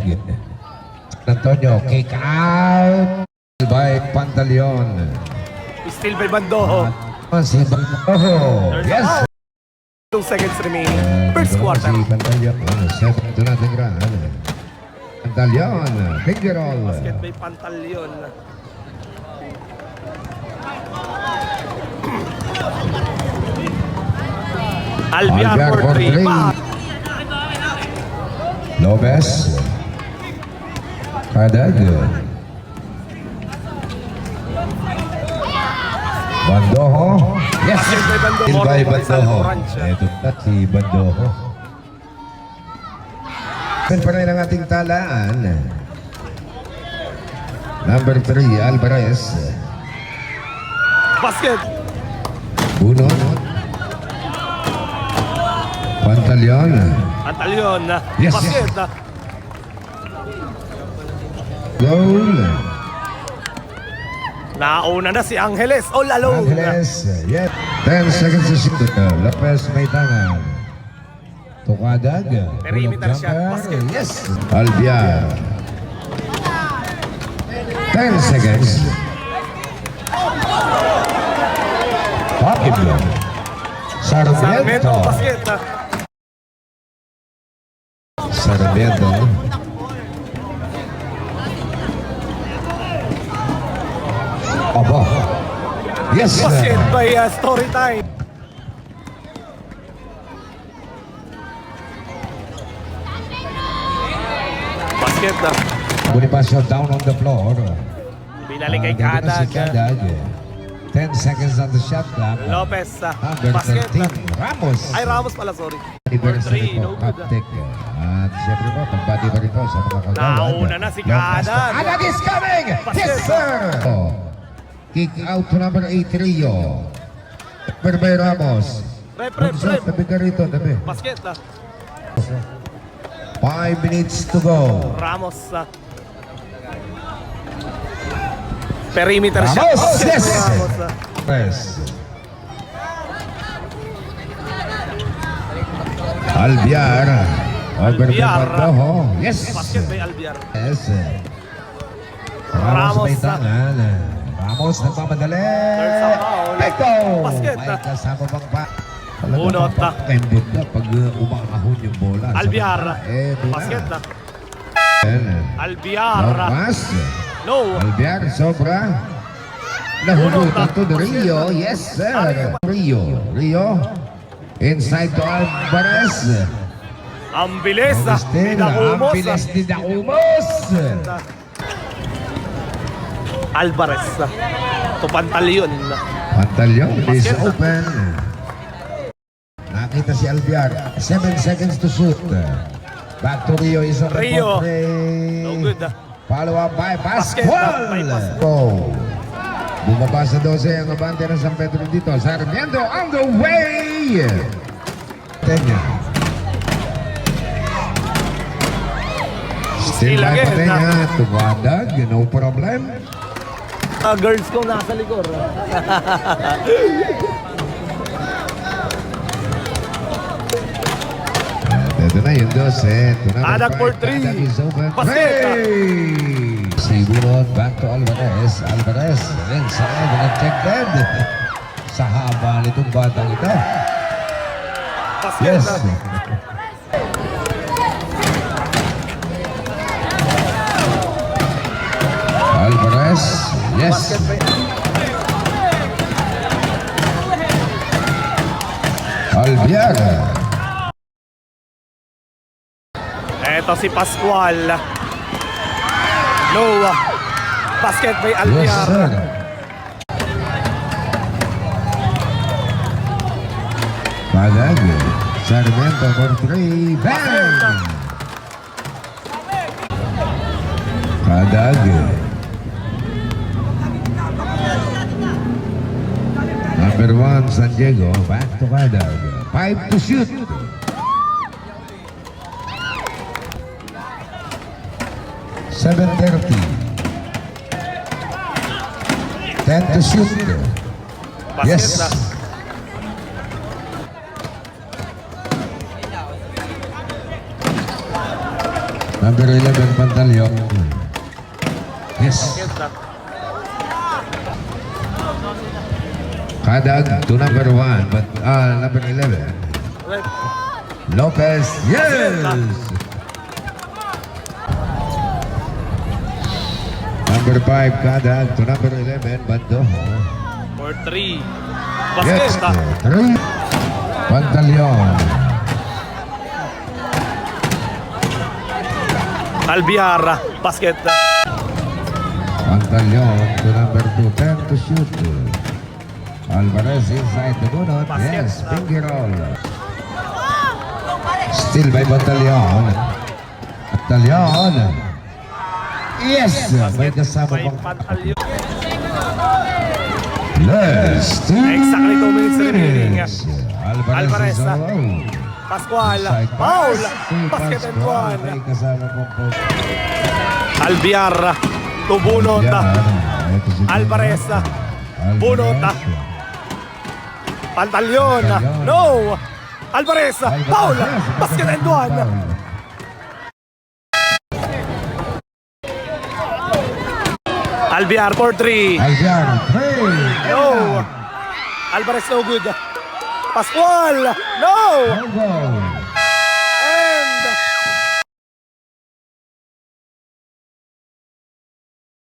San Antonio, kick out by Pantaleon. Still by Bandojo. Si Bandojo. Yes. 2 seconds remaining. First quarter. Si Pantaleon. 7 natin graan. Pantaleon. Finger roll. Basket by Pantaleon. Albiar for 3. Lopez. Kadag. Bandojo. Yes! Still by Bandojo. Ito na si Bandojo. Pen pa rin ang ating talaan. Number 3, Alvarez. Basket. Bunot. Pantaleon. Pantaleon. Yes, Basket. yes. Goal. Nauna na si Angeles. All alone. Angeles. Yes. 10 seconds to shoot. Lopez may tangan. Tukadag. Perimeter shot. Basket. Yes. Albiar. 10 seconds. Pocket block. Sarmiento. Sarmiento. Basket. Sarmiento. Aba. Yes. Basket by Story Time. Basket. Bonifacio down on the floor. Binalik kay Ganda na si Kadag. Kadag. 10 seconds on the shot clock. Lopez. Number Basket. 13, Ramos. Ay, Ramos pala, sorry. Anniversary 4-3, po, no good. Captek. At siyempre po, pagbati pa rin po sa mga kagawad. Nauna na si Kadag. Kadag is coming! Basket. Yes, sir! Kick out to number 8, Rio. Berbay Ramos. Rep. Tabi ka rito, tabi. Basket. 5 minutes to go. Ramos. Perimeter shot. Ramos! Basket Yes! by Ramos. Yes. Albiar. Over by Albiar. Bandojo. Yes. Basket by Albiar. Yes. Ramos. Ramos may tangan. Ramos nagpapadali. Third sa foul. Pekto! Basket. May kasama bang pa? Bunot. Kembot na pag umakahon yung bola. Albiar. Ito na. Basket. Long Albiar. pass. No. Albiar sobra. Nahulutan to the Rio. Yes, sir. Rio. Inside to Alvarez. Ang bilis. Agustin. Ang Dakumos. bilis ni Dakumos. Alvarez. To Pantaleon. Pantaleon is Basket. open. Nakita si Albiar. 7 seconds to shoot. Back to Rio is on the Rio. play. No good. Follow up by Basket. Pascual. By Pascual. Oh. Bumaba sa 12 ang abante ng San Pedro dito. Sarmiento on the way. Tenya. Still by again. Patenya. Tumadag. No problem. Girls ko nasa likod. Ito na yung 12. Ito na. Kadag for 3. Kadag is open. Basket. Hey! Sigurot back to Alvarez. Alvarez inside unattempted. Sa haba nitong batang ito. Basket. Yes. Alvarez. Yes. Basket by Albiar. Eto si Pascual. No. Basket by Yes, Albiar. sir. Kadag. Sarmiento for 3. Bang! Kadag. Number 1, San Diego. Back to Kadag. 5 to shoot. $7.30. 10 to shoot. Basket Yes. na. Number 11, Pantalyon. Yes. Kadag to number 1, but number 11. Lopez, yes! Number 5, Kadag to number 11, Bando. For 3. Yes, Basket. 3. Pantalyon. Albiar. Basket. Pantalyon to number 2, 10 to shoot. Alvarez inside the bunot. Basket. Yes, finger roll. Still by Pantalyon. Pantalyon. Yes, may kasama May pang Pantalyon. last 2 Exactly 2 minutes remaining. Alvarez Alvarez, is all out. Pascual. Side Foul. pass to Basket and Pascual. 1. May kasama pang post. Albiar. Tubunot. Yan. Ito si Alvarez. Alvarez. Bunot. Pantalyon. No. Alvarez. Foul. Basket and 1. Albiar for 3. Albiar, 3. No. Alvarez no good. Pascual. No. No goal.